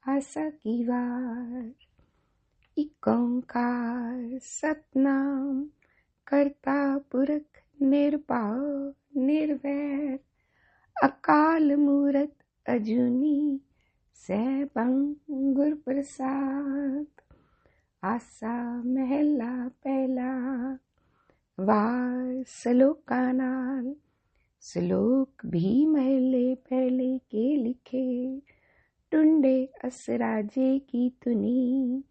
आशा की वार। इक ओंकार सतनाम करता पुरख निर्भव निर्वैर। अकाल मूरत अजूनी सैभं गुर प्रसाद। आसा महला पहला वार सलोका नाल। श्लोक भी महले पहले के लिखे टुंडे असराजे की तुनी।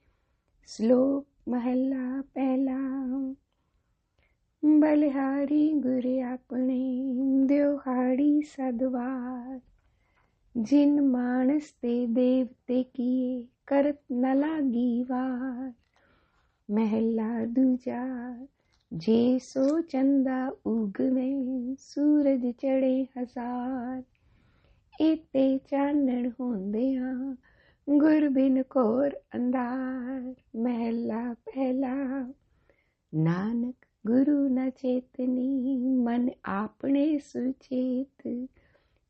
श्लोक महला पहला। बलिहारी गुरे अपने द्योहाड़ी सदवार। जिन मानस ते देवते किए करत न लागी वार। महला दूजा। जे सो चंदा उगवे सूरज चढ़े हजार। एते चानण होंदियां गुर बिन घोर अंधार। महला पहला। नानक गुरु न चेतनी मन आपने सुचेत।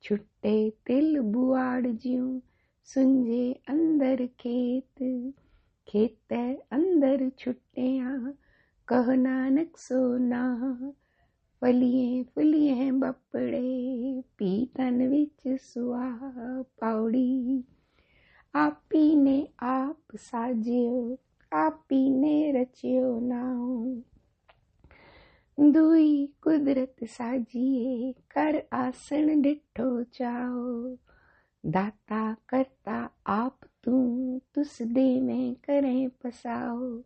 छुट्टे तिल बुआड़ ज्यों सुंजे अंदर खेत। खेतै अंदर छुट्टियां कह नानक सो नाह। फलिए फुलिए बपड़े पी तन विच सुआह। पौड़ी आपी ने आप साजियो आपी ने रचियो नाउ। दुई कुदरत साजिए कर आसन डिठो चाओ। दाता करता आप तू तुस दे में करें पसाओ।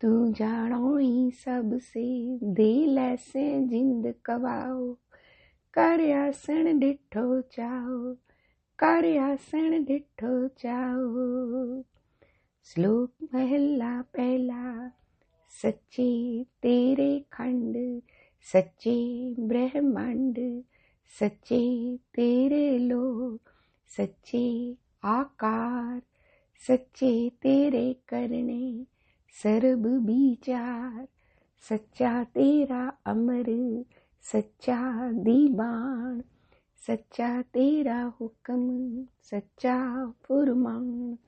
तू जानो ही सबसे दे लैसे जिंद कवाओ। कर आसन डिठो चाओ कर आसन डिठो चाओ। श्लोक महला पहला। सच्चे तेरे खंड सच्चे ब्रह्मांड। सच्चे तेरे लोक सच्चे आकार। सच्चे तेरे करने सर्ब विचार। सच्चा तेरा अमर सच्चा दीवान। सच्चा तेरा हुक्म सच्चा फुरमान।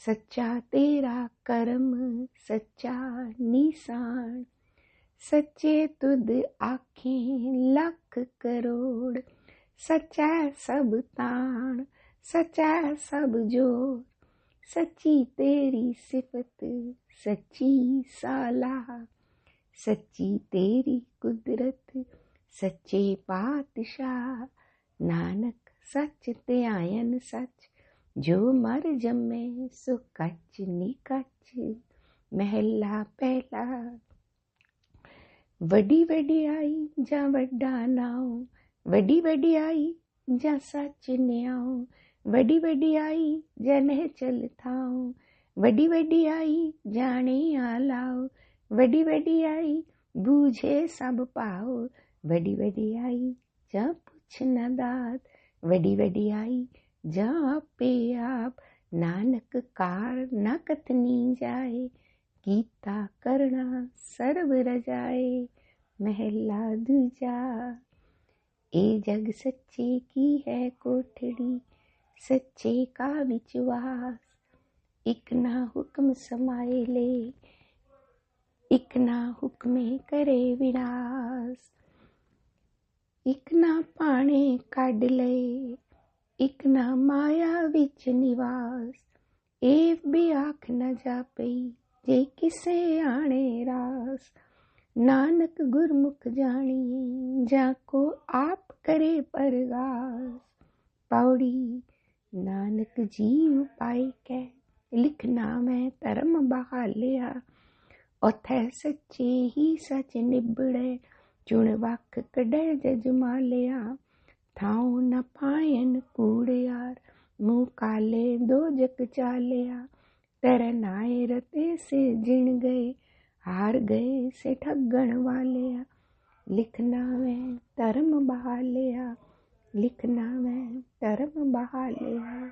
सच्चा तेरा कर्म सच्चा निशान। सच्चे तुद आँखें लाख करोड़। सच्चा सब तान सच्चा सब जोर। सच्ची तेरी सिफत सच्ची सालाह। सच्ची तेरी कुदरत सच्चे पातशाह। नानक सच ते आयन सच जो मर जम्मे सो कच निकच। महला पहला। वडी वडियाई जा वड्डा नाओ। वडी वडियाई जा सच न्याओ। वडी वडियाई जा नह चल थाओ। वडी वडियाई जाने आलाओ। वडी वडियाई बूझे सब पाओ। वडी वडियाई जा पुछ न दात। वडी वडियाई जा आपे आप। नानक कार न कथनी जाए। कीता करना सर्व रजाए। महला दूजा। ए जग सच्चे की है कोठड़ी सच्चे का विश्वास। इक ना हुक्म समाए ले इक ना हुक्मे करे विनाश। इक ना पाने काढ़ ले इक ना माया विच निवास। एव भी आख न जापई जे किसे आने रास। नानक गुरमुख जानिए जाको आप करे परगास। पौड़ी नानक जीव पाई कै लिखना मैं धर्म बहालिया। उथै सच्चे ही सच निबड़े चुन वख कढै जजमालिया। थाऊ न पायन कूड़ियार मुँह काले दो जग चालिया। तरन आए रते से जिण गए हार गए से ठगण वालिया। लिखना मैं धर्म बहालिया लिखना मैं धर्म बहालिया।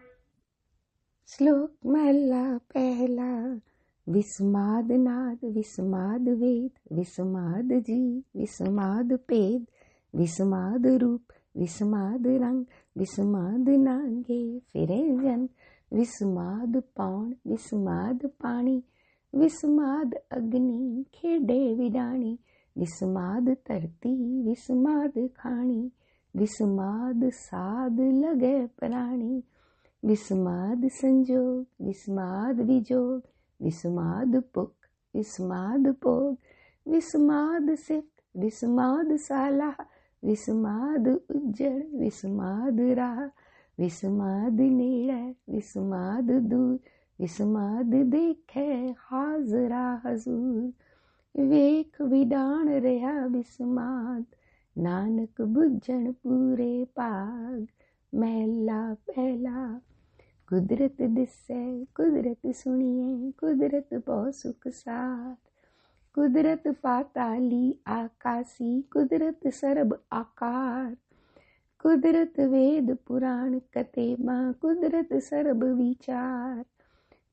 श्लोक महला पहला। विस्माद नाद विस्माद वेद विस्माद जी विस्माद पेद। विस्माद रूप विस्माद रंग विस्माद नागे फिरे जन विस्माद पौण विस्माद पाणी, विस्माद अग्नि खेडे विडाणी, विस्माद धरती विस्माद खाणी, विस्माद साध लगे प्राणी, विस्माद संजोग विस्माद विजोग, विस्माद पुक विस्माद पोग, विस्माद सिक विस्माद साला, विस्माद उज्जड़ विस्माद राह, विस्माद नेड़े विस्माद दूर, विस्माद देखे हाजरा हजूर, वेख विडाण रहा विस्माद, नानक बुझण पूरे पाग। महला पहला। कुदरत दिसै कुदरत सुनिए, कुदरत बहु सुख सार, कुदरत पाताली आकाशी, कुदरत सर्ब आकार, कुदरत वेद पुराण कतेबा, कुदरत सर्ब विचार,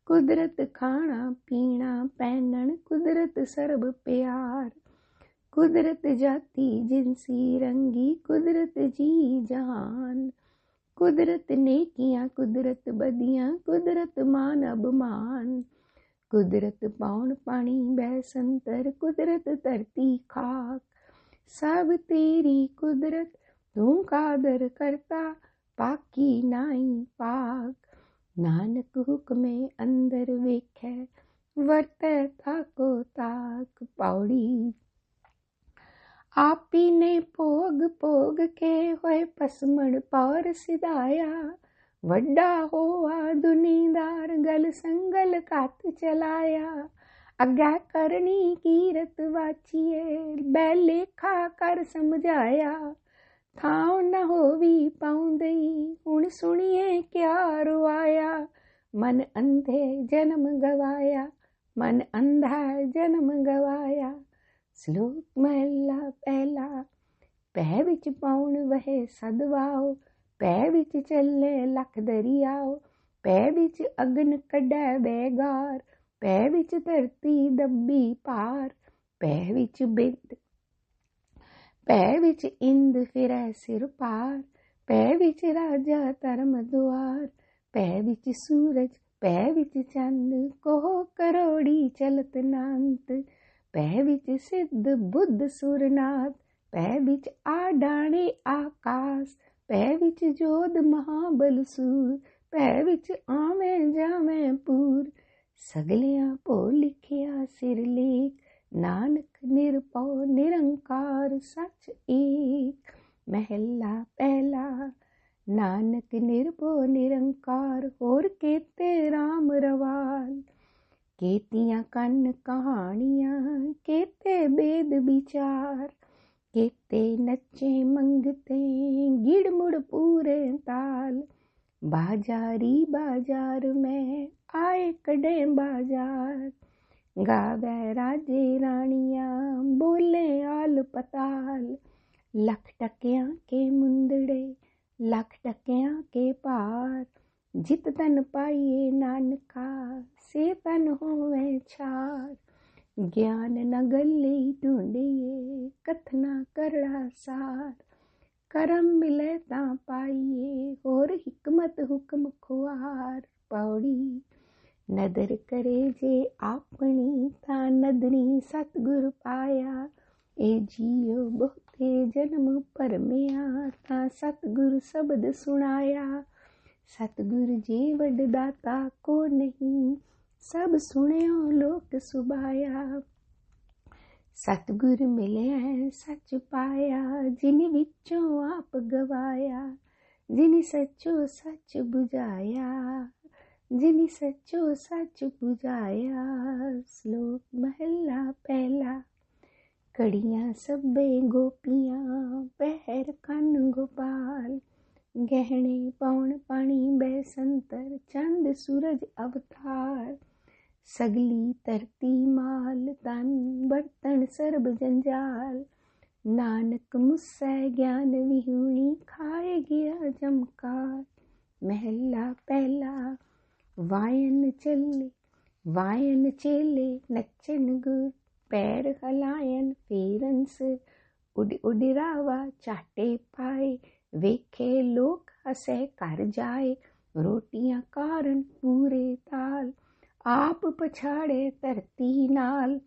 कुदरत खाना पीना पहनण, कुदरत सर्ब प्यार, कुदरत जाति जिनसी रंगी, कुदरत जी जहान, कुदरत नेकियां कुदरत बदियां, कुदरत मान अबमान, कुदरत पौण पानी बैसंतर, कुदरत धरती खाक, सब तेरी कुदरत तू कादर करता, पाकी नाई पाक। नानक हुक्मे अंदर वेखै, वरतै ताको ताक। पौड़ी। आपी ने भोग भोग के होए पसमण पौर सिधाया, वड्डा होआ दुनीदार गल संगल कत चलाया, अग्गै करनी कीरत वाचिए, बैलेखा कर समझाया, थाव न होवी पाउंदई हुण सुनिए क्या रुआया, मन अंधे जन्म गवाया, मन अंधा जन्म गवाया। श्लोक महला पहला। पै विच पाउण वहे सदवाओ, पै विच चले लख दरियाओ, पै विच अग्न कढै बेगार, पै विच धरती दब्बी पार, पै विच बिंद पै विच इंद फिरै सिर पार, पै विच राजा धर्म दुआर, पै विच सूरज पै विच चंद, कोह करोड़ी चलत नांत, पै विच सिद्ध बुद्ध सुरनाथ, पै विच आडाणे आकाश, पै विच जोध महाबल सूर, पै विच आवें जावें पूर, सगलियां भो लिखिया सिर लेख, नानक निरपौ निरंकार सच एक। महला पहला। नानक निरभो निरंकार, होर केते राम रवाल, केतियां कन्न कहानियां, केते बेद विचार, केते नच्चे मंगते गिड़ मुड़ पूरे ताल, बाजारी बाजार में आए कड़े बाजार, गावे राजे रानियां बोले आल पताल, लख टकियां के मुंदड़े लख टकियां के पार, जित तन पाइए नानका से तन होवे छार, ज्ञान न गले ढूंढिए कथना करड़ा सार, करम मिले ता पाइए होर हिकमत हुक्म खुआर। पौड़ी। नदर करे जे आपनी ता नदनी सतगुर पाया, ए जियो बहुते जन्म परमिया ता सतगुर शब्द सुनाया, सतगुर जी वडदाता को नहीं सब सुनियो लोक सुबाया, सतगुर मिले सच पाया जिन विचों आप गवाया, जिन सचो सच बुझाया जिन सचो सच बुझाया। श्लोक महला पहला। कड़ियां सब्बे गोपियां पहर कन गोपाल, गहने पौन पानी बैसंतर चंद सूरज अवतार, सगली धरती माल तन बर्तन सर्ब जंजाल, नानक मुस्सै ज्ञान विहूणी खाए गया जमकार। महला पहला। वायन चेले नच्चन गुर, पैर हलायन फेरन सिर, उड़ रावा चाटे पाए, वेखे लोक हसे कर जाए, रोटियां कारण पूरे ताल, आप पछाड़े धरती नाल।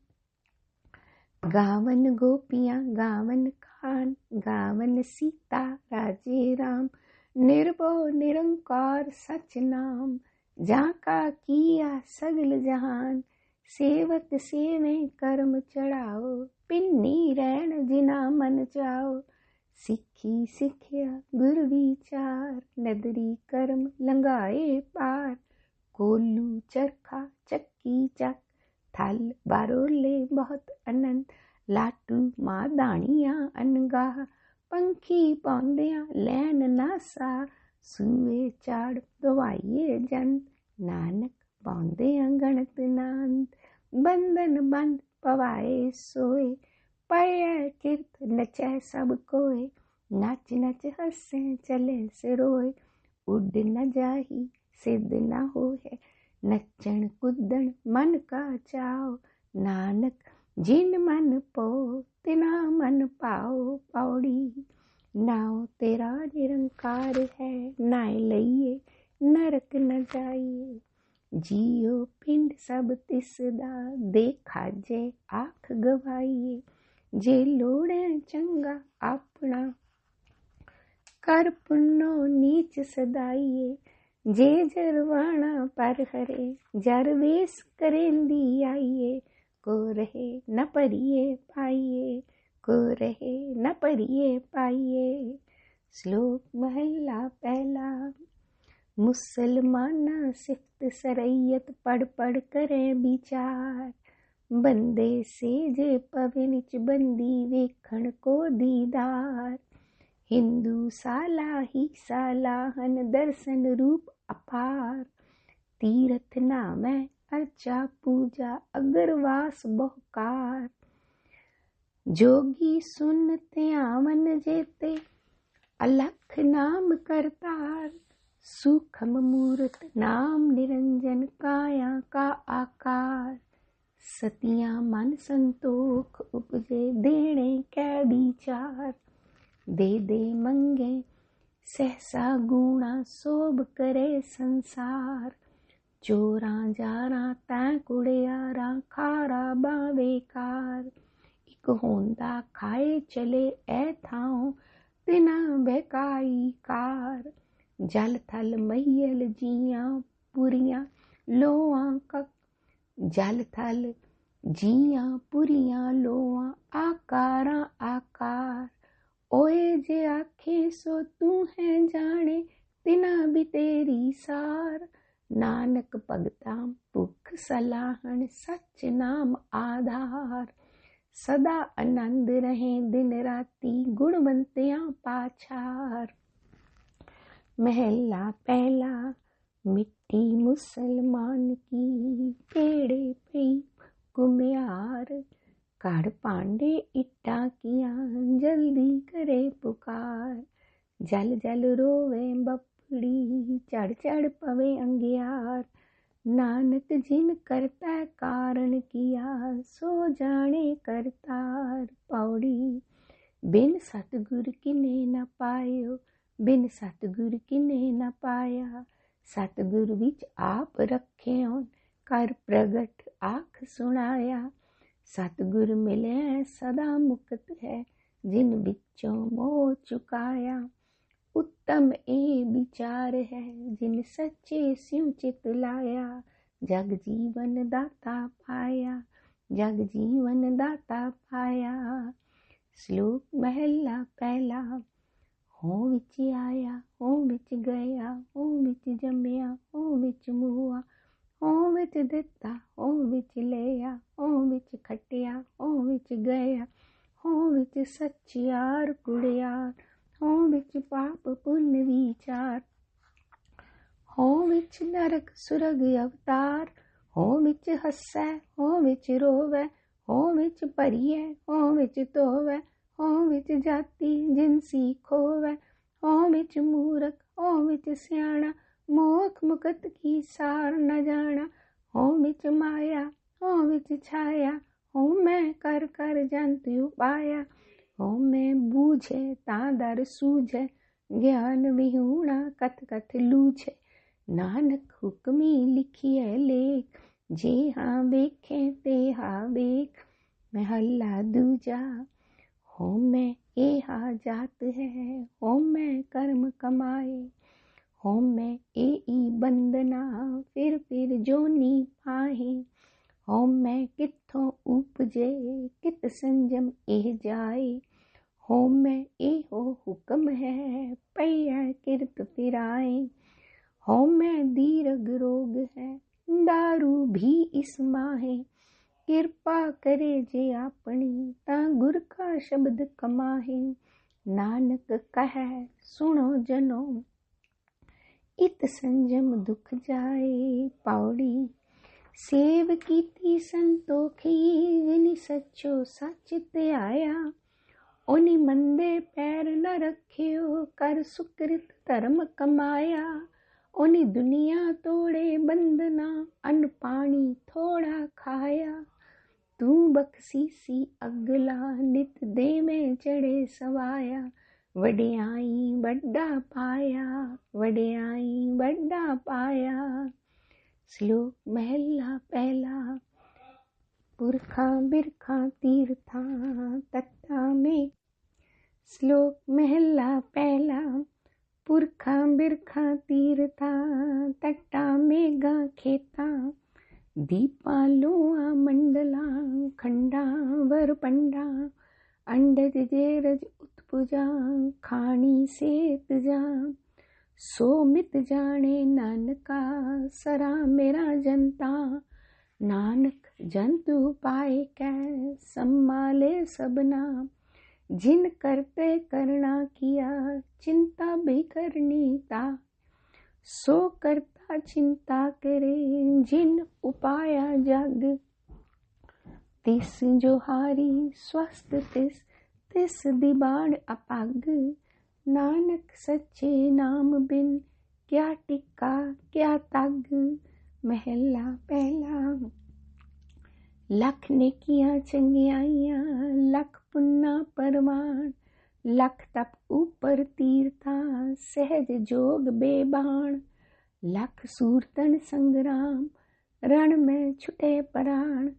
गावन गोपियां गावन खान, गावन सीता राजे राम। निर्भो निरंकार सच नाम, जाका किया सगल जहान। सेवक सेवे कर्म चढ़ाओ, पिन्नी रैन जिना मन चाओ। सिखी सिखिया गुर विचार, नदरी कर्म लंघाए पार। कोलू चरखा चक्की चक, थल बारोले बहुत अनंद। लाटू मादानिया अनगाह, पंखी पौंदिया लैन नासा। सूए चाड़ दवाइए जन, नानक पौंदिया गणत नांद। बंधन बंद पवाए सोए, पढ़े कीर्त नचै सब कोय। नच नच हंसे चले से रोए, उड न जाही सिद्ध न होए। नचन कुदन मन का चाओ, नानक जिन मन पो तिना मन पाओ। पौड़ी नाव तेरा निरंकार है, नाय लइए नरक न जाइए। जियो पिंड सब तिसदा, देखा जे आख गवाइए। जे लोड़े चंगा अपना, कर पुन्नो नीच सदाइए। जे जरवाना पर हरे, जर वेस करेंदी आइए। को रहे न परिए पाइए, को रहे न परिए पाइए। श्लोक महला पहला। मुसलमाना सिफ्त सरैयत, पढ़ पढ़ करे विचार। बंदे से जे पवे निच बंदी, वेखण को दीदार। हिंदू साला ही सालाहन, दर्शन रूप अपार। तीरथ नामै अर्चा पूजा, अगरवास बहुकार। जोगी सुन त्यावन जेते, अलख नाम करतार। सूक्ष्म मूर्त नाम निरंजन, काया का आकार। सतिया मन संतोख उपजे, देने कै विचार। दे दे मंगे सहसा गुणा, सोभ करे संसार। चोरा जारा तै कुड़ियारा, खारा बावेकार। इक होंदा खाए चले ऐ थाओ, तिना बहकाई कार। जल थल महियल जिया पुरिया, लोआ कक। जल थल जिया पुरिया लोआ, आकारा आकार। ओए जे आखे सो तू है जाने, तिना भी तेरी सार। नानक भगता भुख सलाहन, सच नाम आधार। सदा आनंद रहे दिन राती, गुणवंतियां पाछार। महला पहला। मिट्टी मुसलमान की, पेड़े पई कुम्हार। काढ़ पांडे इट्टा किया, जल्दी करे पुकार। जल जल रोवे बपड़ी, चढ़ चढ़ पवे अंगियार। नानक जिन करता कारण किया, सो जाने करतार। पौड़ी बिन सतगुर किने न पायो, बिन सतगुर किने न पाया। सतगुर विच आप रखेओ, कर प्रगट आख सुनाया। सतगुर मिले सदा मुक्त है, जिन बिचों मोह चुकाया। उत्तम ए विचार है, जिन सच्चे स्यु चित लाया। जग जीवन दाता पाया, जग जीवन दाता पाया। श्लोक महला पहला। हों विच आया, हों विच गया, हों विच जम्मिया, हों विच मुआ। हों विच दिता, हों विच लिया, हों विच खटिया, हों विच गया। हों विच सच्चियार कुड़ियार, हों विच पाप पुण्य विचार। हों विच नरक सुरग अवतार। हों विच हस्सै, हों विच रोवै। हों विच भरियै, हों विच धोवै। हों विच जाति जिनसी खोवै। हों विच मूरख, हों विच स्याणा। मोख मुकत की सार न जाना। हों विच माया, हों विच छाया। हों मैं कर कर जंत उपाया। हों मैं बूझे तां दर सूझे, ज्ञान विहूणा कथ कथ लूझे। नानक हुक्मी लिखिए लेख, जे हाँ वेखे ते हा वेख। महला दूजा, हो मैं एहा जात है, हो मैं कर्म कमाए, हो मैं एई बंदना, फिर जोनी पाहे। हो मैं कित्थों उपजे, कित संजम एह जाए। हो मैं एहो हुक्म है, पै किरत फिराए। हो मैं दीर्घ रोग है, दारू भी इस माहे। किरपा करे जे आपनी, ता गुर का शब्द कमाहे। नानक कहे सुनो जनो, इत संजम दुख जाए। पौड़ी, सेव कीती संतोखी, जिनि सच्चो सच ते आया। उनि मंदे पैर न रखियो, कर सुकृत धर्म कमाया। उनि दुनिया तोड़े बंदना, अन्न पानी थोड़ा खाया। तू बख्शीसी अगला, नित दे में चढ़े सवाया। वड्याई बड़ा पाया, वड्याई बड़ा पाया। श्लोक महला पहला। पुरखा बिरखा तीर्था, तट्टा में। श्लोक महला पहला। पुरखा बिरखा तीर्था, तट्टा में गा खेता। दीपा लोआ मंडला, खंडा वर पंडा। अंडज जेरज उत्पुजा, खानी सेत जा। सो मित जाने नानका, सरा मेरा जनता। नानक जंतु पाए कै, सम्माले सबना। जिन करते करना किया, चिंता भी करनी ता। सो करता चिंता करे, जिन उपाया जग। तिस जो हारी स्वस्थ तिस, तिस दिबाड़ अपाग। नानक सच्चे नाम बिन, क्या टिक्का क्या तग। महला पहला। लख नेकियां चंगियाइयां, लख पुन्ना परवान। लख तप ऊपर तीर्था, सहज जोग बेबान। लख सूरतन संग्राम, रण में छुटे प्राण।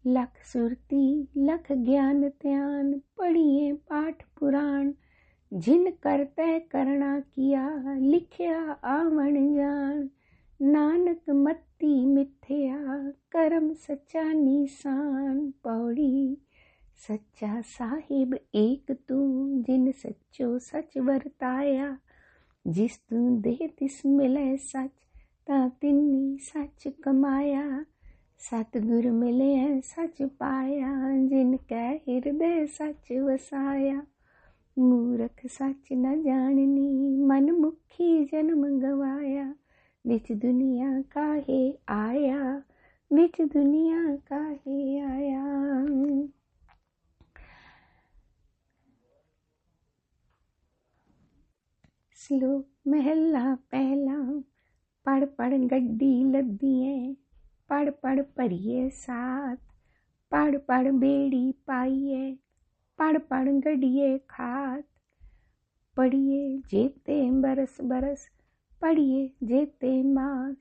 लख सुरती लख ज्ञान त्यान, पढ़िए पाठ पुराण। जिन करते करना किया, लिखिया आवन जान। नानक मत्ती मिथ्या, करम सच्चा निशान। पौड़ी, सच्चा साहिब एक तू, जिन सच्चो सच वरताया। जिस तू दे तिस मिले सच, ता तिन्नी सच कमाया। सतगुर मिले सच पाया, जिनकै हृदय सच वसाया। मूरख सच न जाननी, मन मुखी जन्म गवाया। विच दुनिया काहे आया, विच दुनिया काहे आया। श्लोक महला पहला। पढ़ पढ़ गड्डी लद्दिए, पढ़ पढ़ भरिए साथ। पढ़ पढ़ बेड़ी पाइए, पढ़ पढ़ गड्डिए खात। पढ़िए जेते बरस बरस, पढ़िए जेते मास।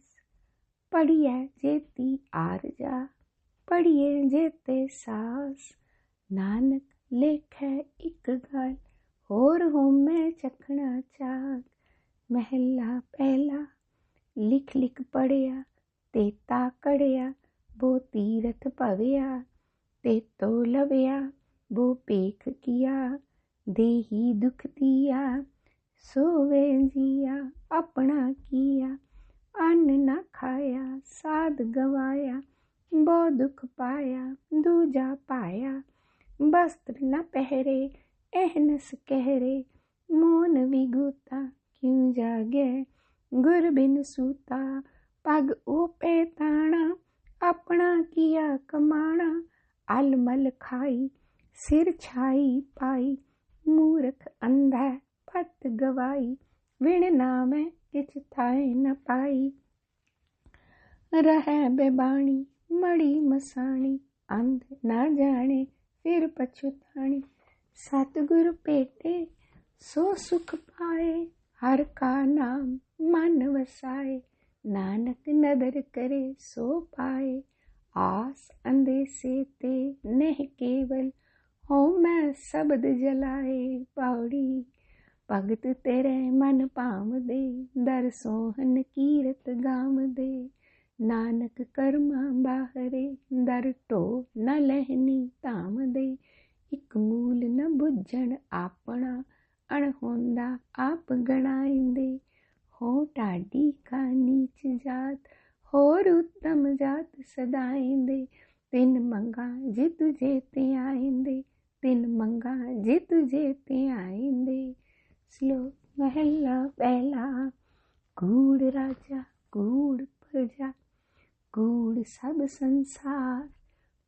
पढ़िए जेती आरजा, पढ़िए जेते सास। नानक लेखै इक गल, होर होमै चखना चाक। महला पहला। लिख लिख पढ़िया, तेता कढ़िया। वो तीरथ भविया, तेतो लविया। वो पेख किया, देही दुख दिया। सोवे जिया, अपना किया। अन्न न खाया, साध गवाया। वो दुख पाया, दूजा पाया। वस्त्र न पहरे, एहनस कहरे। मोन विगूता, क्यों जागे गुर बिन सूता। पग ओपे ताना, अपना किया कमाना। अलमल खाई, सिर छाई पाई। मूर्ख अंधा पत गवाई, विण नामै किछ थाए न पाई। रहै बेबाणी, मड़ी मसाणी। अंध ना जाने, फिर पछुताणी। सतगुर पेटे, सो सुख पाए। हर का नाम मन वसाए। नानक नदर करे सो पाए, आस अंदेसे ते नह केवल, हो मैं शब्द जलाए पौड़ी। भगत तेरे मन पाम दे, दर सोहन कीरत गाम दे। नानक कर्मा बाहरे, दर टो न लहनी धाम दे। इक मूल न बुझण आपना, अणहोंदा आप गणाइंदे। हो ढाडी का नीच जात, होर उत्तम जात सदाइंदे। तिन मंगा जे तुझे ते आइंदे, तिन मंगा जे तुझे ते आइंदे। श्लोक महला पहला। कूड़ राजा कूड़ प्रजा, कूड़ सब संसार।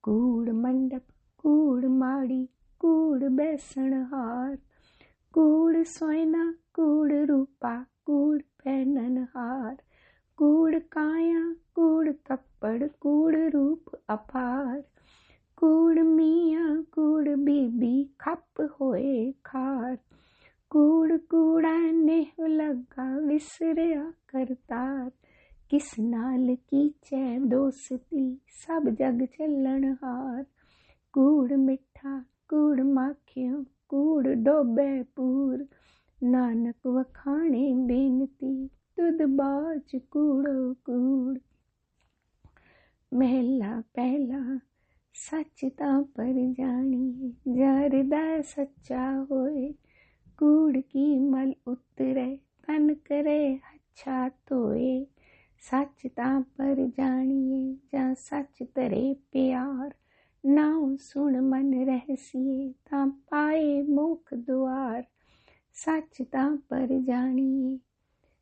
कूड़ मंडप कूड़ माड़ी, कूड़ बैसण हार। कूड़ सोयना कूड़ रूपा, कूड़ पहनन हार। कूड़ काया कूड़ कपड़, कूड़ रूप अपार। कूड़ मियाँ कूड़ बीबी, खप होए खार। कूड़ कूड़ा नेह लगा, विसरिया करतार। किस नाल कीचै दोस्ती, सब जग चलन हार। कूड़ मिठा कूड़ माखियो, कूड़ डोबे पूर। नानक वखाणे बेनती, तुद बाच कूड़ो कूड़। महला पहला। सच तां पर जानिए, जा हृदय सच्चा होए। कूड़ की मल उतरे, तन करे अच्छा धोए। सच तां पर जानिए, जा सच तरे प्यार। नाम सुन मन रहसिए, तां पाए मोख द्वार। सच तां पर जानिए,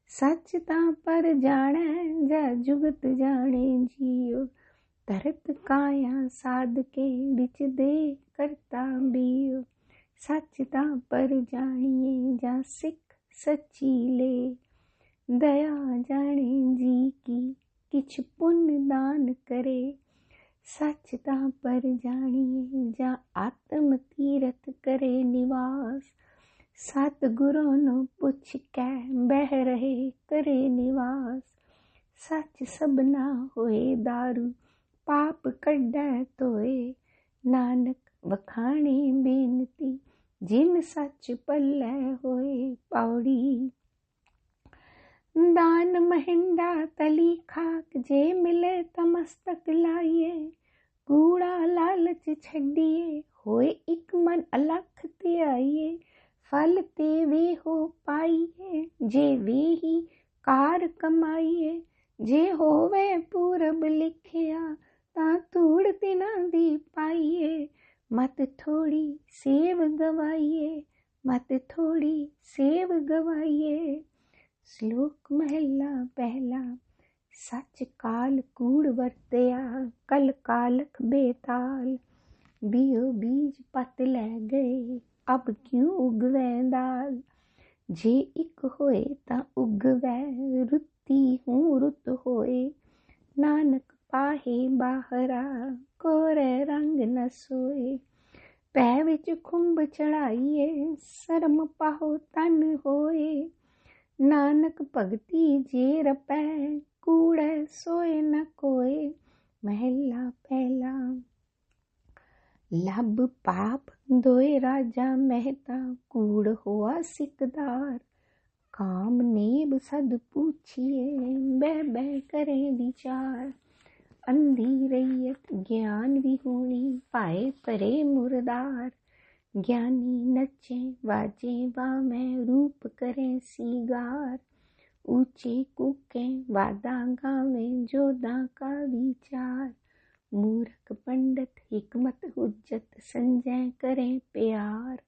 सच तां पर जाने, जा जुगत जाने जियो। तरत काया साधके, बिच दे करता बियो। सच तां पर जानिए, जा सिख सच्ची ले। दया जाने जी की, किछ पुण्य दान करे। सच तां पर जानिए, जा आत्म तीरथ करे निवास। सतगुरों नो पुछ कै, बह रहे करे निवास। सच सबना होए दारू, पाप कड्डै धोए। नानक वखाणे बेनती, जिन सच पल्लै होए पौड़ी। दान महिंडा तली खाक, जे मिले तमस्तक लाइए। कूड़ा लालच छड्डिए, होए इक मन अलख ते आइए। फल ते वे हो पाइए, जे वे ही कार कमाइए। जे होवे पूरब लिखिया, तां धूड़ तिना दी पाइए। मत थोड़ी सेव गवाइए, मत थोड़ी सेव गवाइए। श्लोक महला पहला। सच काल कूड़ वरतया, कल कालख बेताल। बियो बीज पत लै गए, अब क्यों उगवै दाल। जे इक होए तां उगवै, रुत्ती हूँ रुत होए। नानक पाहे बाहरा, कोरे रंग न सोए। पै विच खुंब चढ़ाइए, शर्म पाहो तन होए। नानक भगती जे रपै, कूड़ै सोए न कोए। महला पहला। लब पाप दोए राजा महता, कूड़ होआ सिकदार। काम नेब सद पूछिए, बै बै करे विचार। अंधी रैयत ज्ञान विहूणी, पाए परे मुरदार। ज्ञानी नचे वाजे वामे, रूप करे सीगार। ऊंचे कूके वादा गावे, जोधा का विचार। मूर्ख पंडित हिकमत हुज्जत, संजय करे प्यार।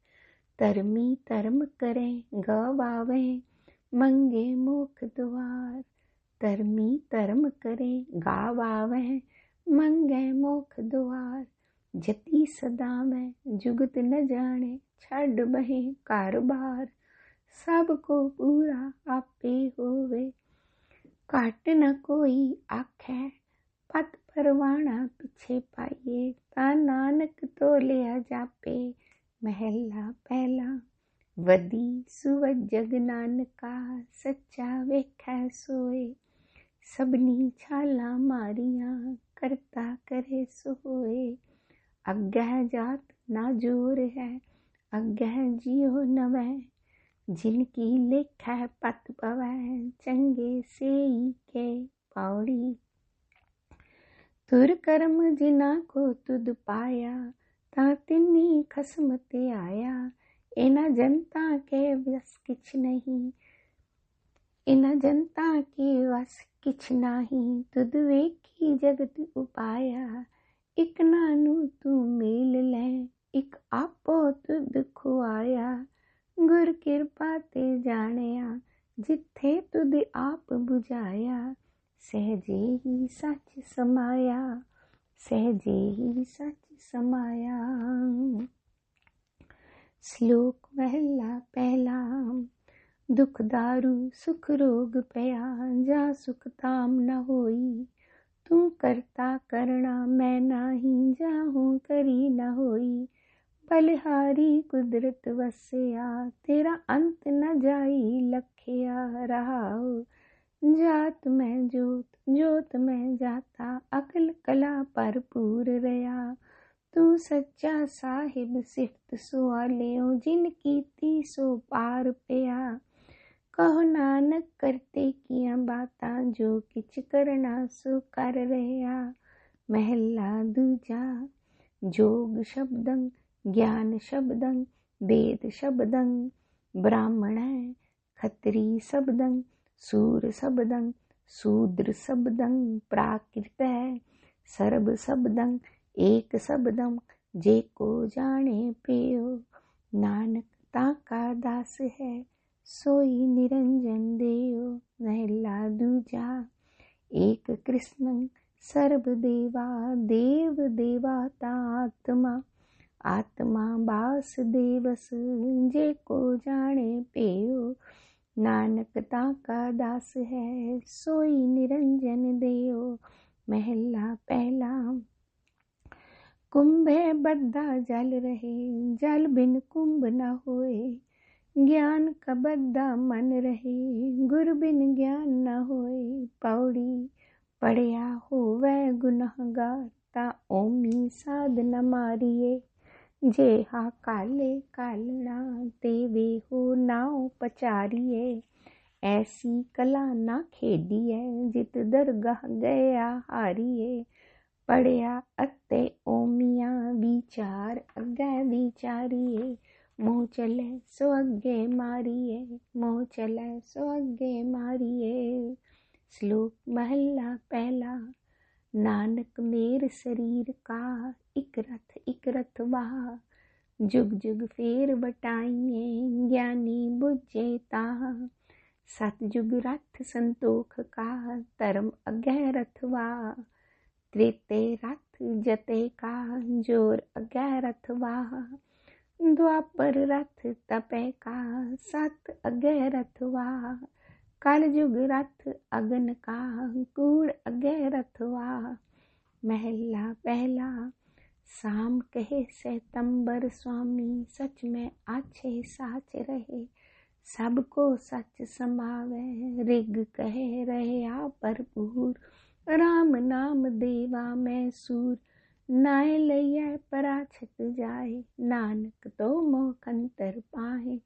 धर्मी धर्म करे गवावे, मंगे मोख द्वार। धर्मी धर्म करे गावावे, मंगे मोख द्वार। जति सदावे जुगत न जाने, छड़ बहे कारबार। सबको पूरा आपे होवे, घट न कोई आखे। पत परवाना पिछे पाइए, ता नानक तोलिया जापे। महला पहला। वदी सुवज जग नानका, सच्चा वेखै सोए। सबनी छाला मारिया करता करे सोए। अग्गह जात ना जोर है अग्गह जियो नवै। जिनकी लेखा पत पवै चंगे सेई के पौड़ी। तुर कर्म जिना को तुद पाया ता तिन्नी खसम ते आया। इना जनता के वस किछ नहीं इना जनता के वस किछ नाही। तुद वेखी जगत उपाया इक नानू तू मेल लै इक आपो तुद खुआया। गुर किरपा ते जानिया जिथे तुद आप बुझाया। सहजे ही सच समाया सहजे ही सच समाया। श्लोक महला पहला। दुख दारू सुख रोग पया जा सुख ताम न होई। तू करता करना मैं नाही जाहूँ करी न होई। बलिहारी कुदरत वसिया तेरा अंत न जाई लखिया रहाओ। जात में जोत जोत में जाता अकल कला भरपूर रया। तू सच्चा साहिब सिफत सुआलियो जिन कीती सो पार पिया। कहो नानक करते किया बातां जो किछ करना सो कर रहा। महला दूजा। जोग शब्दं ज्ञान शब्दं वेद शब्दं ब्राह्मण खत्री शब्दं सूर शब्दं शूद्र शब्दं प्राकृत सर्व शब्दं एक शब्दं जेको जाने पियो। नानक ताका दास है सोई निरंजन देयो। महला दूजा। एक कृष्ण सर्व देवा देव देवाता आत्मा आत्मा बास देवस जेको जाने पियो। नानक ताका दास है सोई निरंजन देयो। महला पहला। कुंभे बद्धा जल रहे जल बिन कुंभ न होए। ज्ञान का बद्धा मन रहे गुर बिन ज्ञान न होए। पौड़ी पढ़िया होवै गुनहगार ता ओमी साध न मारिए। जे हा काले कालना तेवे हो नाव पचारिए। ऐसी कला ना खेडिए जित दरगाह गया हारिए। पढ़िया अते ओमिया विचार अग्गे विचारिए। मोह चले सो अग्गे मारिए मोह चले सो अग्गे मारिए। श्लोक महला पहला। नानक मेर शरीर का इक रथ वाह। जुग जुग फेर बटाइए ज्ञानी बुझे ताह। सतजुग रथ संतोख का धर्म अग्गे रथ वाह। त्रेते रथ जते का जोर अग्गे रथ वाह। द्वापर रथ तपे का सत अग्गे रथ वाह। कलयुग रथ अगन का कूड़ अग्गे रथ वाह। महला पहला। साम कहे सेतंबर स्वामी सच में आछे साच रहे। सबको सच समावे ऋग कहे रहे आ भरपूर। राम नाम देवा मैं सूर नाय लइयै पराछत जाए। नानक तो मोह अंतर पाहे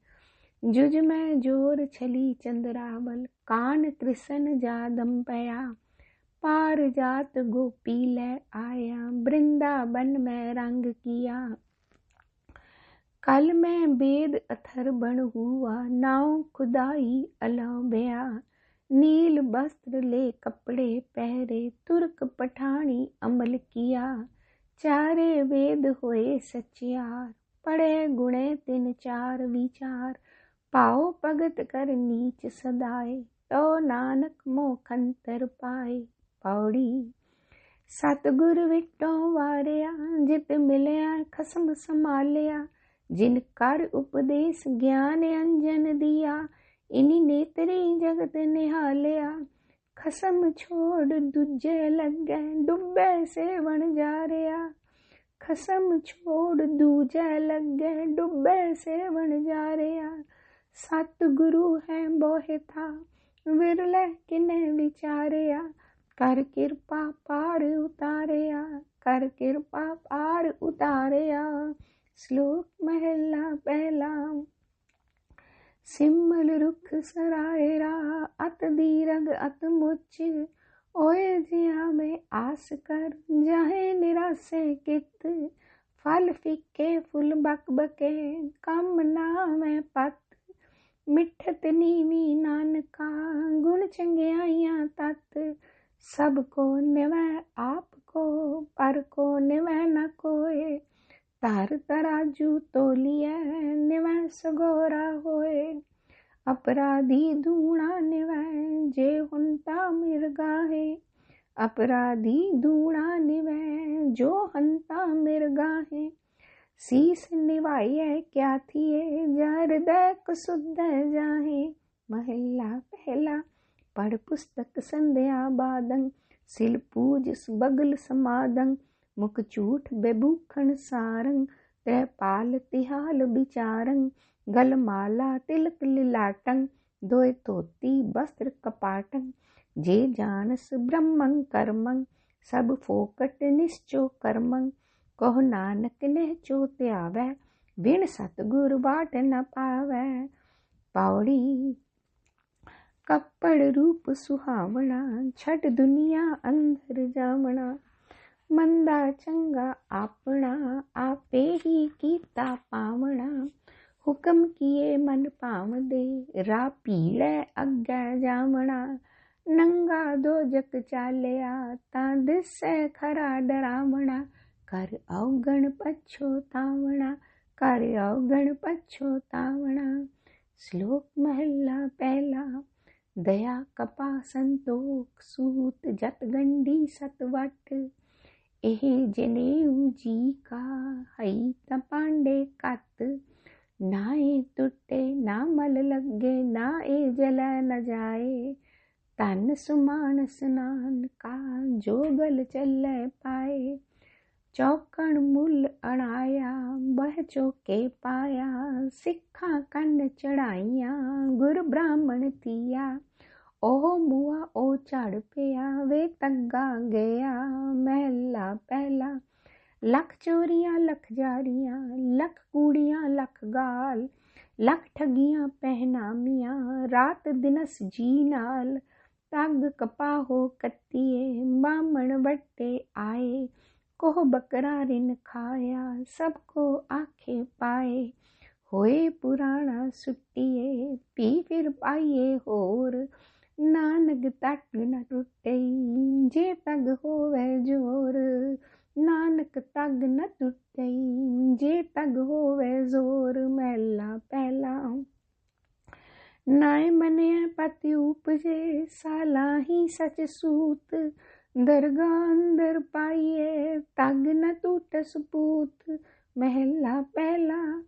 जुज में जोर छली चंद्रावल। कान कृष्ण जादम पया पार जात गोपी ले आया। वृंदावन में रंग किया कल में वेद अथर बन हुआ। नाव खुदाई अलाव बया। नील वस्त्र ले कपड़े पहरे तुर्क पठानी अमल किया। चारे वेद होए सचियार पढ़े गुणे तिन चार विचार। पाओ भगत कर नीच सदाए तो नानक मोह अंतर पाए। पौड़ी सतगुर विटों वारिया जित मिलिया खसम संभालिया। जिन कर उपदेश ज्ञान अंजन दिया इनी नेतरी जगत निहालिया। खसम छोड़ दूजे लगे डुबे सेवन जा रहा। खसम छोड़ दूजे लगे डुबे सेवन जा रहा। सतगुरु है बोहे था विरले किने विचारिया, कर किरपा पार उतारिया, कर किरपा पार उतारिया। श्लोक महला पहला। सिमल रुख सरायरा, अत दीरग अत मुच, ओए जिया में आस कर, जाहे निरासे कित। फल फिके फुल बकबके, कम नाम पत। मिठत नीवी नानका, गुण चंगियाइयां तत। सबको निवै आपको, पर को निवै न कोय। तार तराजू तोलिए, निवै सगोरा होए। अपराधी धूणा निवै, जे हुंता मिर्गाहे। अपराधी धूणा निवै, जो हंता मिर्गाहे। शीस निभाइए क्या थिए, हृदय कसुद्ध जाहे। महला पहला। पढ़ पुस्तक संध्या बादं, सिल पूज बगल समादं। मुख चूठ बेभूखण सारंग, त्रैपाल तिहाल विचारं। गल माला तिलक लिलाटं, दोय धोती वस्त्र कपाटं। जे जानस ब्रह्मं कर्मं, सब फोकट निश्चो कर्मं। कहो नानक ने चो त्यावै, बिन सतगुर बाट न पावै। पौड़ी। कपड़ रूप सुहावना, छठ दुनिया अंदर जावना। मंदा चंगा आपना, आपे ही कीता पावना। हुक्म किए मन पावदे, रा पीड़े अग्गै जावना। नंगा दोजक चालिया, तां दिसै खरा डरावना। कर अवगण पछोतावना, कर अवगण पछोतावना। श्लोक महला पहला। दया कपा संतोख सूत, जत गंडी सतवट। एह जनेऊ जी का, हई त पांडे कत। नाए टुटे ना मल लगे, ना ए जलै न जाए। तन सुमान स्नान का, जो गल चलै पाए। चौकण मुल अणाया, बह चौके पाया। सिक्खा कन्न चढ़ाइया, गुर ब्राह्मण थिया। ओह मुआ ओ झड़ पिया, वे तग्गा गया। महला पहला। लख चोरियां लख जारियां, लख कूड़ियां लख गाल। लख ठगियां पहनामियां, रात दिनस जी नाल। तग कपाहो कत्तिए, बामण वट्टे आए। कोह बकरा रिन खाया, सबको आखे पाए। होए पुराना सुटिए, पी फिर पाइए होर। नानक तग न टुटई, जे तग होवे जोर। नानक तग न टुटई, जे तग होवे जोर। महला पहला। नाय मने पति उपजे, साला ही सच सूत। दरगाह अंदर पाइए, तग न टूटस पूत। महला पहला।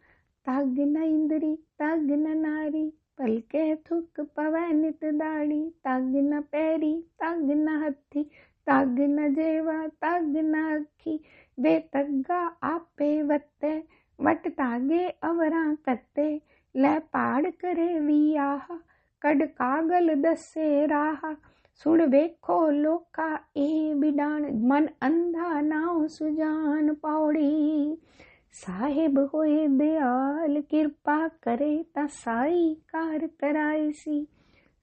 तग न इंद्री, तग न नारी, पलके थुक पवै नित दाड़ी। तग न पैरी, तग न हथी, तग न जेवा, तग न अखी। वे तग्गा आपे वत्ते, वट तागे अवरां कत्ते। लै पाड़ करे वियाह, कड कागल दसे राह। सुन वेखो लोका ए बिडान, मन अंधा नाउ सुजान। पौड़ी। साहिब होए दयाल, कृपा करे ता साई कार कराएसी।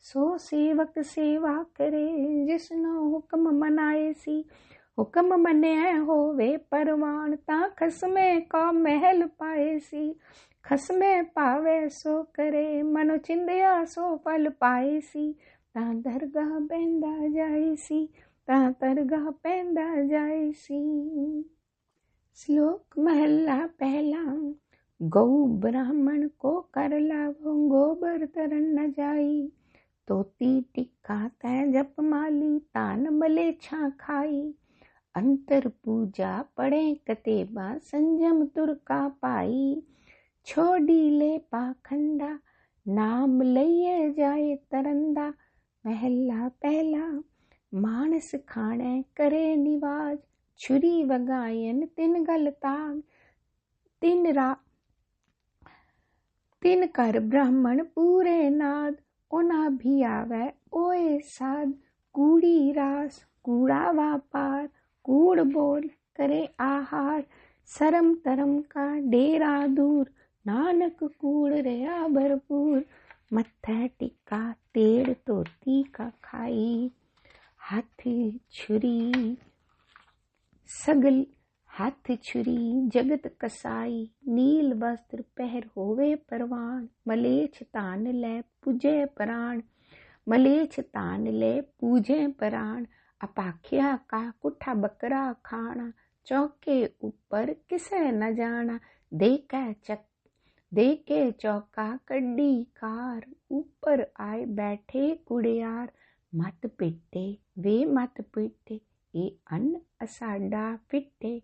सो सेवक सेवा करे, जिसनो हुक्म मनाएसी। हुक्म मने होवे परवान, ता खसमे का महल पाएसी। खसमे पावे सो करे, मनो चिंदिया सो फल पाएसी। ता दरगाह पैंदा जाएसी, ता दरगाह पैंदा जाएसी। श्लोक महला पहला। गौ ब्राह्मण को कर लाभो, गोबर तरन न जाई। तोती टिक्का तै जप माली, तान मले छा खाई। अंतर पूजा पढ़े कतेबा, संजम तुरका पाई। छोड़ी ले पाखंडा, नाम लइए जाए तरंदा। महला पहला। मानस खाणे करे निवाज, छुरी वगायन तिन गल ताग। तिन कर ब्राह्मण पूरे नाद, ओना भी आवे ओए साध, कूड़ी रास कूड़ा व्यापार, कूड़ बोल करे आहार, शरम तरम का डेरा दूर, नानक कूड़ रहा भरपूर, मत्था टिका तेड़ तोती का खाई, हाथ छुरी सगल हाथ छुरी जगत कसाई, नील वस्त्र पहर होवे परवान, मलेच्छ तान ले पूजे प्राण, मलेच्छ तान ले पूजे प्राण, अपाख्या का कुठा बकरा खाना, चौके ऊपर किसे न जाना, दे के चौका कड्डी कार, ऊपर आए बैठे कुड़ियार, मत पिटे वे मत पिटे, ये अन्न असाडा फिटे,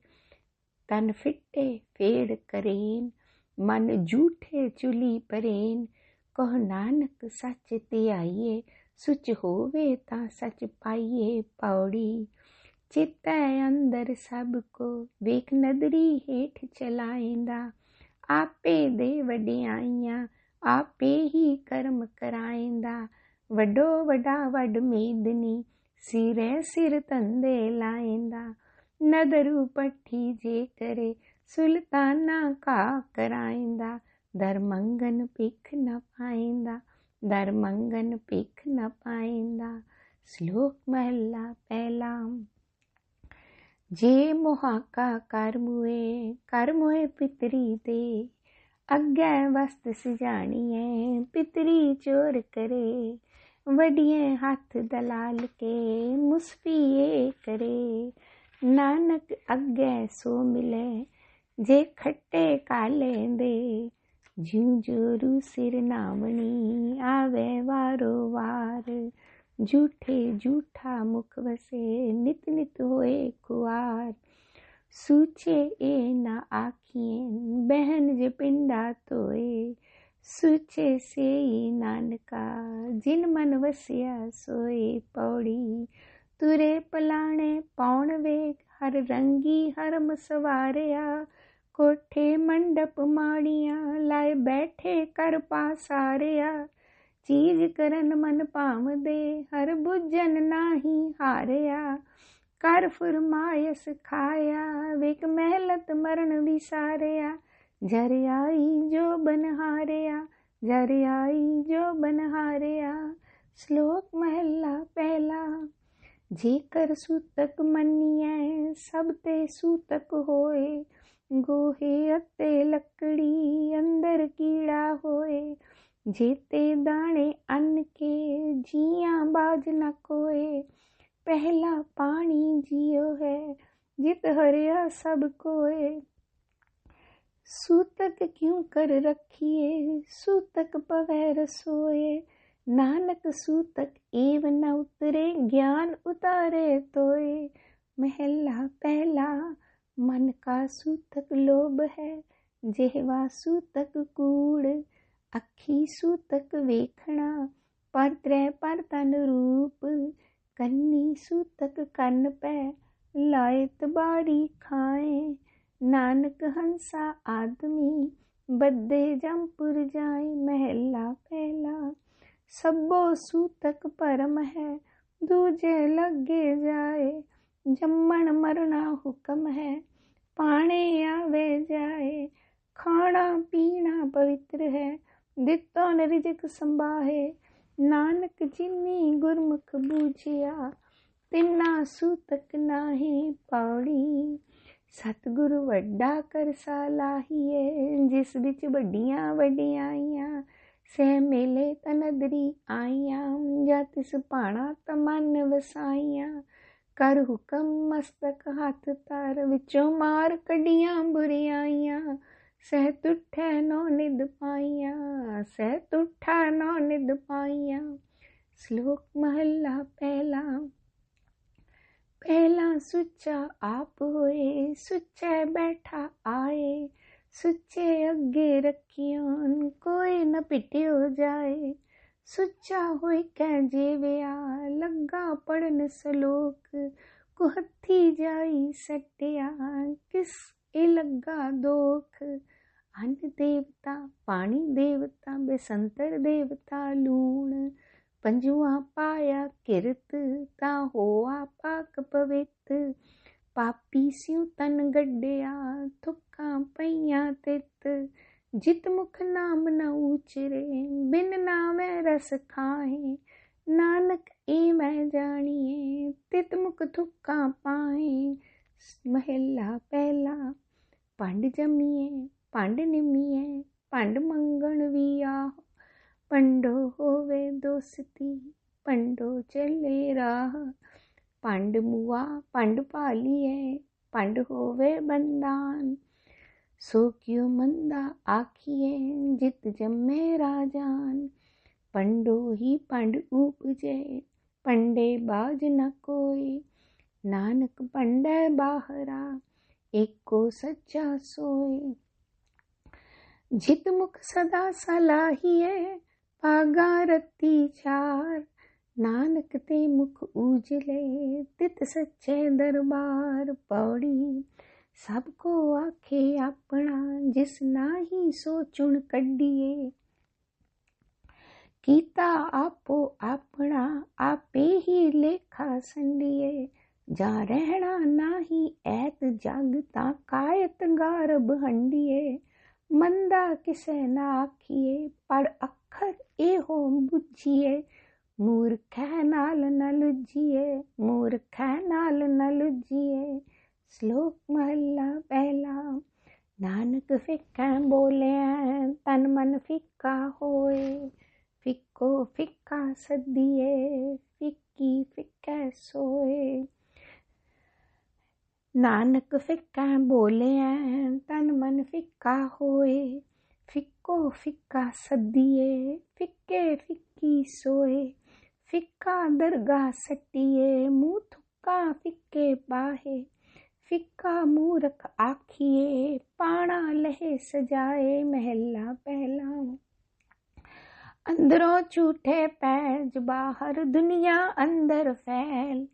तन फिटे फेड़ करेन, मन झूठे चुली परेन, कह नानक सच ते आइए, सुच होवे ता सच पाइए पौड़ी, चित्तै अंदर सबको वेख नदरी हेठ चलाएंदा, आपे दे वडियाइयां आपे ही कर्म कराएंदा, वडो वडा वड मेदनी सिरे सिर तंदे लाएंदा, नदरू पट्ठी जे करे सुल्ताना का कराएंदा, दरमंगन पिख न पाएंदा, दरमंगन पिख न पाएंदा। श्लोक महला पहला। जे मोहाका कर मुए पितरी दे, अग्गै वस्त सिजानिए पितरी चोर करे, वडिये हाथ दलाल के मुसफिए करे, नानक अग्गै सो मिले जे खट्टे काले दे, ज्यूं जोरू सिर नामनी आवे वारो वार, झूठे झूठा मुख वसे नित नित होए कुआर, सूचे ए ना आखिए बहन जे पिंडा तोए, सूचे से नानका जिन मन वसिया सोए पौड़ी, तुरे पलाणे पौण वेग हर रंगी हरम सवारिया, कोठे मंडप माड़िया लाए बैठे कर पासारिया, चीज करन मन पाम दे हर बुझन नाही हारिया, कर फुरमायस खाया वेक मेहलत मरण विसारिया, जर आई जो बनहारिया जर आई जो बनहारिया। श्लोक महला पहला। जेकर सूतक मनिए सब ते सूतक होए, गोहे अते लकड़ी अंदर कीड़ा होए, जेते दाणे अन्न के जियां बाज न कोए, पहला पानी जियो है जित हरिया सब कोए, सूतक क्यों कर रखिए सूतक पवै रसोए, नानक सूतक एव न उतरे ज्ञान उतारे तोए। महला पहला। मन का सूतक लोभ है, जेहवा सूतक कूड़, अखी सूतक वेखना, पर त्रै पर तन रूप, कन्नी सूतक कन पै लाए तबारी खाए, नानक हंसा आदमी बद्दे जमपुर जाए। महला पहला। सब्बो सूतक परम है, दूजे लगे जाए, जम्मण मरना हुक्म है, पाणे आवे जाए, खाना पीना पवित्र है, दितो न रिजक संभाहे, नानक जिन्नी गुरमुख बूझिया, तिन्ना सूतक नाही पौड़ी। सतगुरु वड्डा कर सालाहिए, जिस बिच वड्डियां वड्डियाइयां, सह मेले तनदरी आइयां, जा तिस पाणा तमन वसाइयां, कर हुकम मस्तक हाथ तार, विचों मार कड्डियां बुरियाइयां, सह तुठै नौ निद पाइयां, सह तुठा नौ निद पाइयां। श्लोक महला पहला। पहला सुच्चा आप होए, सुच्चे बैठा आए, सुच्चे अगे रखियों कोई न पिटियो जाए, सुच्चा होई कै जेविया लगा पढ़न सलोक, कुहथी जाई सटिया किस ए लगा दोख, अन्न देवता पानी देवता बेसंतर देवता लूण पंजुआ पाया किरत ता होआ पाक पवित पापी स्यू तन गड्डिया थुक्का पईया तित जित मुख नाम न उचरे बिन नामे रस खाए नानक ए मैं जानिए तित मुख थुक्का पाए। महला पहला पंड जमिए पंड निमिए पंड मंगण वियाह पंडो होवे दोस्ती पंडो चले राह पंड मुआ पंड पालिए पंड होवे बंदान सो क्यों मंदा आखिए जित जम्मे राजान पंडो ही पंड उपजे पंडे बाज न कोई नानक पंडे बाहरा एको सच्चा सोए। जित मुख सदा सलाहिए पागा रत्ती चार नानक ते मुख उजले तित सच्चे दरबार। पौड़ी सबको आखे अपना जिस नाही सो चुन कड्डिए कीता आपो अपना आपे ही लेखा संडिए जा रहना नाही ऐत जागता कायत गारब हंडिए मंदा किसे ना आखिए पढ़ अखर ए हो बुझिए मूर्ख नाल न लुझिए मूर्ख नाल न लुझिए। श्लोक महला पहला नानक फिक्का बोले तन मन फिक्का होए फिक्को फिक्का सदिए फिक्की फिक्का सोए। नानक फिक्का बोले तन मन फिक्का होए फिक्को फिक्का सदिए फिक्के फिक्की सोए। फिक्का दरगाह सटिए मुँह थुक्का फिक्के बाहे फिक्का मूरख आखिए पाना लहे सजाए। महला पहला अंदरों झूठे पैज बाहर दुनिया अंदर फैल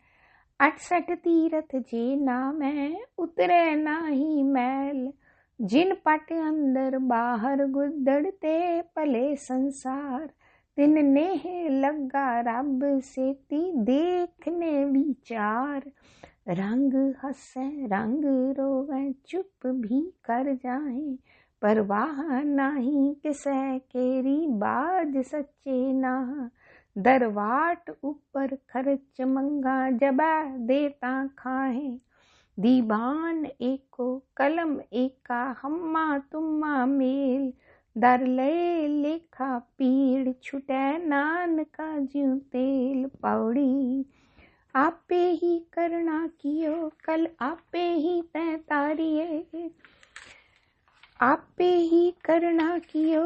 68 तीरथ जे नामै उतरे नाही मैल जिन पट अंदर बाहर गुदड़ते पले संसार तिन नेह लगा रब सेती देखने विचार। रंग हंसे रंग रोवे चुप भी कर जाए परवाह नाही किसे केरी बाज सच्चे ना दरवाट ऊपर खर्च मंगा जबा देता खाए दीवान एको कलम एका हम्मा तुम्मा मेल दर ले लेखा पीड़ छुटे नानका ज्यों तेल। पौड़ी आपे ही करना कियो कल आपे ही तै तारिए आपे ही करना कियो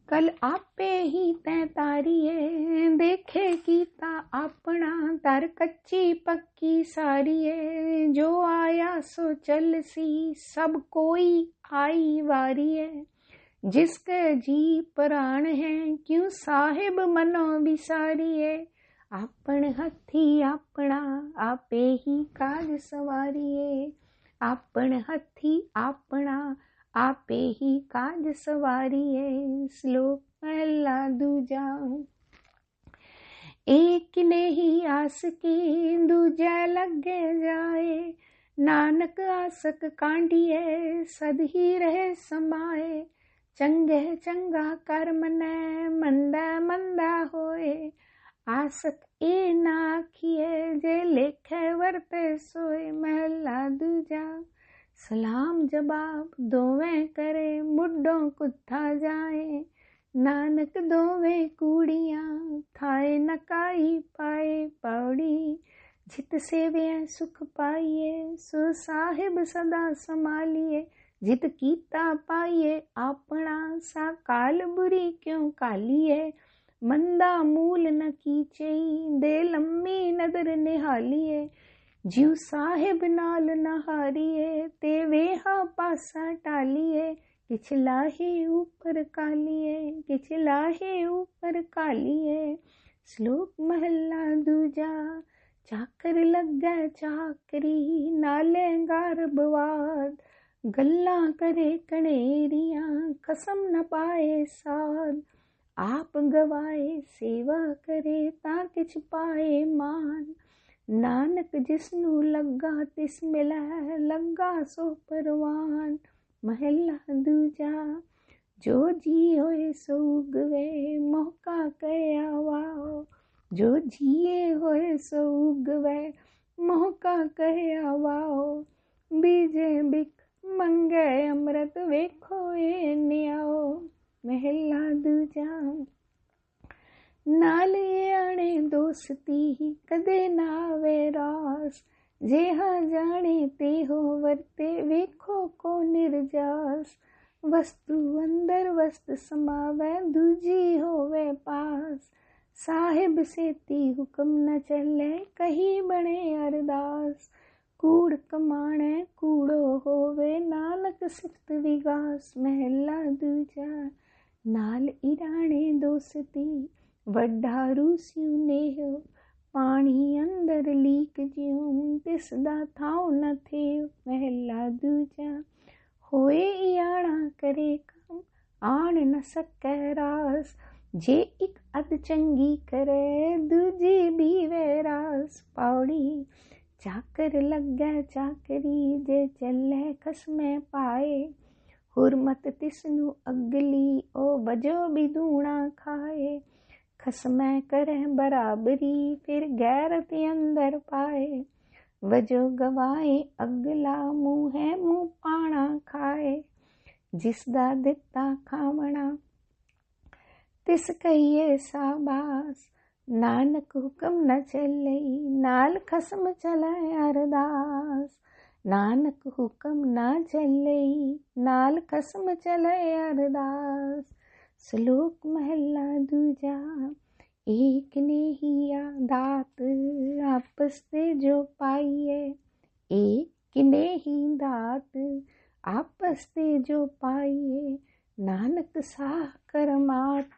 कल आपे ही तै तारिए देखे कीता अपना दर कच्ची पक्की सारिए जो आया सो चल सी सब कोई आई वारिए जिसके जी प्राण है क्यों साहिब मनो बिसारिए आपन हथी अपना आपे ही काज सवारिए आपन हथी अपना आपे ही काज सवारिए। श्लोक पहला दूजा एक ने ही आस की दूजा लगे जाए नानक आसक कांडिए सद ही रहे समाए चंगे चंगा कर्म ने मंदा मंदा होए आसक ए ना आखिए जे लेखे वर्ते सोए। महला दूजा सलाम जवाब दोवें करे मुड्डों कुत्था जाए नानक दोवें कूड़ियाँ थाए नकाई पाए। पौड़ी जित सेवे सुख पाइए सो साहिब सदा संभालिए जित कीता पाइए अपना सा काल बुरी क्यों कालिए मंदा मूल न कीचई दे लम्मी नदर निहालिए जीव साहिब नाल नहारिए ते वेहा पासा टालिए किछ लाहे ऊपर कालिए किछ लाहे ऊपर कालिए। श्लोक महला दूजा चाकर लगे चाकरी नाले गारबवाद गल्ला करे कनेरियां कसम न पाए साध, आप गवाए सेवा करे तां किछ पाए मान। नानक जिसनू लग्गा तिस मिलै लग्गा सो परवान। महला दूजा जो जी होए सो उगवे मौका कया वाओ, जो जिए होए सो उगवे मौका कया वाओ। बीजे बिक मंगे अमृत वेखो ए न्याओ। महला दूजा नाल आणे दोस्ती कदे ना आवे रास, जेहा जाने ते हो वर्ते वेखो को निर्जास। वस्तु अंदर वस्तु समावे दूजी होवे पास, साहिब सेती हुक्म न चले कही बने अरदास। कूड़ कमाणे कूड़ो होवे नानक सिफत विगास। महला दूजा नाल इराणे दोस्ती वड्डा रूसियू नेह, पानी अंदर लीक ज्यूं तिसदा थाव न थे। महला दूजा होए इयाणा करे काम आण न सकै रास, जे एक अद चंगी करे दूजी भी वैरास। पौड़ी चाकर लगे चाकरी जे चले खसमे पाए, हुरमत तिसनु अगली ओ बजो भी दूना खाए। खसमै करे बराबरी फिर गैरत अंदर पाए, वजो गवाए अगला मुँह है मुँह पाना खाए। जिसदा दिता खावना तिस कहिए साबास, नानक हुक्म न चले नाल खसम चले अरदास। नानक हुक्म न चले नाल खसम चले अरदास। श्लोक महला दूजा एक ने ही दात आपस ते जो पाइए, एक ने ही दात आपस ते जो पाइए। नानक साह करमात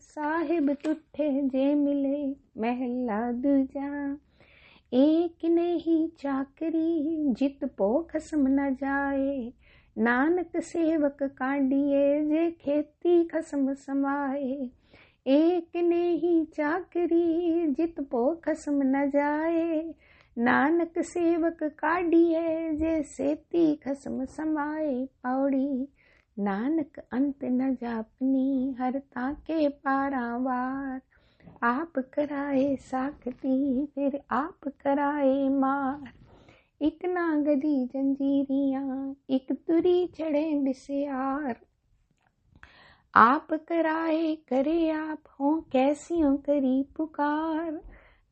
साहिब तुठे जे मिले। महला दूजा एक ने ही चाकरी जित पो खसम न जाए, नानक सेवक कांडिए जे खेती खसम समाए। एक ने ही चाकरी जित पो खसम न जाए, नानक सेवक काडिए जे सेती खसम समाए। पौड़ी नानक अंत न जापनी हर ताके पारावार, आप कराए साखती फिर आप कराए मार। एक नागदी जंजीरियां एक तुरी चढ़े बिस्यार, आप कराए करे आप हो कैसियों करी पुकार।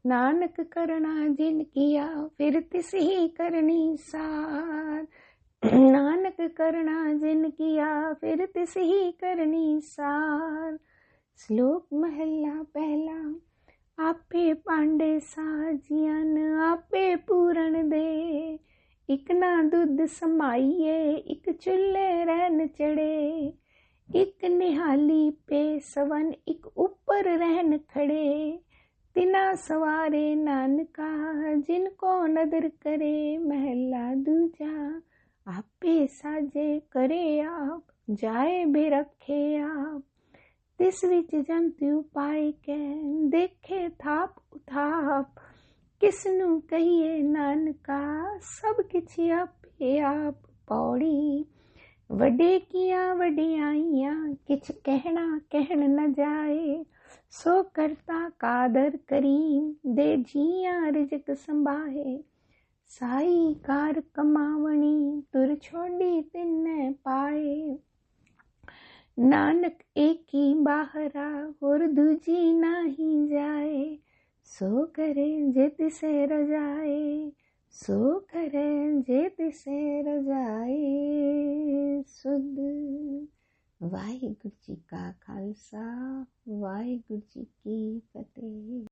नानक करना जिन किया फिर तिस ही करनी सार, नानक करना जिन किया फिर तिस ही करनी सार। श्लोक महला पहला आपे पांडे साजियन आपे पूरन दे, इक ना दुध समाइए इक चुल्ले रहन चढ़े। इक निहाली पे सवन इक ऊपर रहन खड़े, तिना सवारे नानका जिनको नदर करे। महला दूजा आपे साजे करे आप जाए भी रखे आप, तिस विच जंतु पाए के देखे थाप उथाप। किसनु कहिए नानका सब किछ आपे आप। पौड़ी वडे किया वडियाइयां किछ कहना कहन न जाए, सो करता कादर करीम दे जियां रिजक संभाए। साई कार कमावणी तुर छोड़ी तिन्ने पाए, नानक एक ही बाहरा और दूजी नाही जाए। सो करे जे तिसे रजाए सो करे जे तिसे रजाए। सुध वाहिगुरु जी का खालसा वाहिगुरु जी की फतेह।